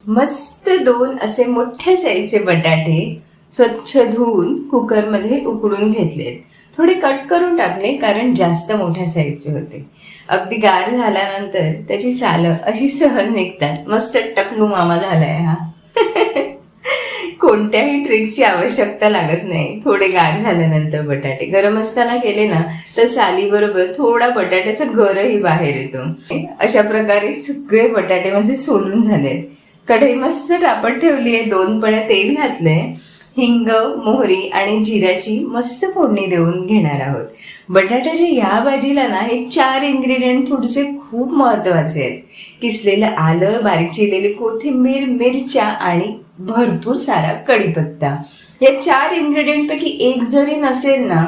मस्त 2 असे मोठ्या साईजचे बटाटे स्वच्छ धुवून कुकरमध्ये उकडून घेतलेत. थोडे कट करून टाकले कारण जास्त मोठ्या साईजचे होते. अगदी गार झाल्यानंतर त्याची सालं अशी सहज निघतात. मस्त टकलू मामा झालाय हा. कोणत्याही ट्रिकची आवश्यकता लागत नाही. थोडे गार झाल्यानंतर बटाटे गरम असताना केले ना तर साली बरोबर थोडा बटाट्याचा गरही बाहेर येतो. अशा प्रकारे सगळे बटाटे म्हणजे सोलून झाले. कढई मस्त तापत ठेवली आहे. 2 पळ्या तेल घातलंय. हिंग, मोहरी आणि जिऱ्याची मस्त फोडणी देऊन घेणार आहोत. बटाट्याच्या या भाजीला ना हे 4 इन्ग्रेडियंट पुढचे खूप महत्वाचे आहेत. किसलेलं आलं, बारीक चिरलेली कोथिंबीर, मिरच्या आणि भरपूर सारा कढीपत्ता. या 4 इन्ग्रेडियंट पैकी एक जरी नसेल ना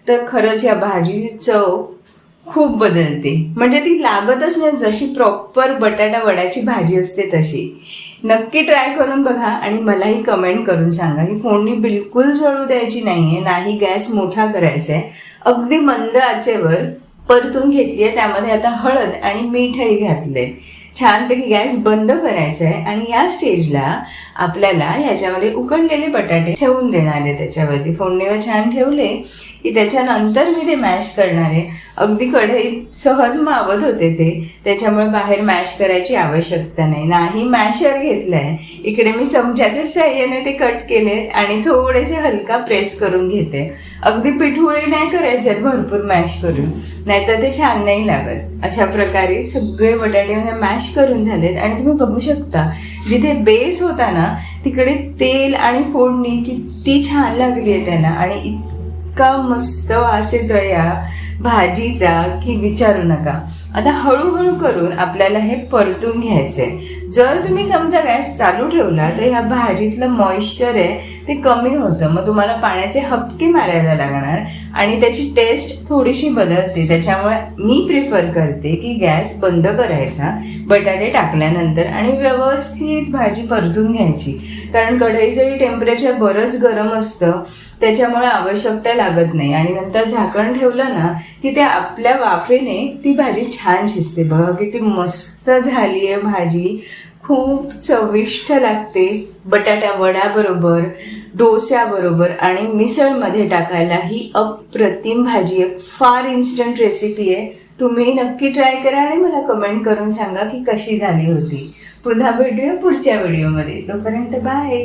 तर खरंच या भाजीची चव खूप बदलते. म्हणजे ती लागतच नाही जशी प्रॉपर बटाटा वड्याची भाजी असते तशी. नक्की ट्राय करून बघा आणि मलाही कमेंट करून सांगा. ही फोडणी बिलकुल जळू द्यायची नाहीये, नाही गॅस मोठा करायचा आहे. अगदी मंद आचेवर परतून घेतली आहे. त्यामध्ये आता हळद आणि मीठही घातले. छानपैकी गॅस बंद करायचा आहे आणि या स्टेजला आपल्याला ह्याच्यामध्ये उकडलेले बटाटे ठेवून देणार आहे. त्याच्यावरती फोडणीवर छान ठेवले की त्याच्यानंतर मी ते मॅश करणार आहे. अगदी कढई सहज मावत होते ते, त्याच्यामुळे बाहेर मॅश करायची आवश्यकता नाही. नाही मॅशर घेतलाय. इकडे मी चमच्याच्या साह्याने ते कट केले आणि थोडेसे हलका प्रेस करून घेते. अगदी पिठुळी नाही करायचे भरपूर मॅश करून, नाहीतर ते छान नाही लागत. अशा प्रकारे सगळे बटाटे मॅश करून झालेत आणि तुम्ही बघू शकता जिथे बेस होता ना तिकडे तेल आणि फोडणी किती छान लागली आहे त्याला आणि इतका मस्त वास येतोय या भाजीचा की विचारू नका. आता हळूहळू करून आपल्याला हे परतून घ्यायचंय. जर तुम्ही समजा गॅस चालू ठेवला तर ह्या भाजीतलं मॉइश्चर आहे ते कमी होतं. मग तुम्हाला पाण्याचे हपके मारायला लागणार आणि त्याची टेस्ट थोडीशी बदलते. त्याच्यामुळे मी प्रिफर करते की गॅस बंद करायचा बटाटे टाकल्यानंतर आणि व्यवस्थित भाजी परतून घ्यायची. कारण कढईचंही टेम्परेचर बरंच गरम असतं, त्याच्यामुळे आवश्यकता लागत नाही. आणि नंतर झाकण ठेवलं ना की ते आपल्या वाफेने ती भाजी छान शिजते. बघा किती मस्त झाली आहे भाजी. खूप चविष्ट लागते. बटाट्या वड्याबरोबर, डोस्याबरोबर आणि मिसळमध्ये टाकायला ही अप्रतिम भाजी आहे. फार इन्स्टंट रेसिपी आहे. तुम्ही नक्की ट्राय करा आणि मला कमेंट करून सांगा की कशी झाली होती. पुन्हा भेटूया पुढच्या व्हिडिओमध्ये. तोपर्यंत बाय.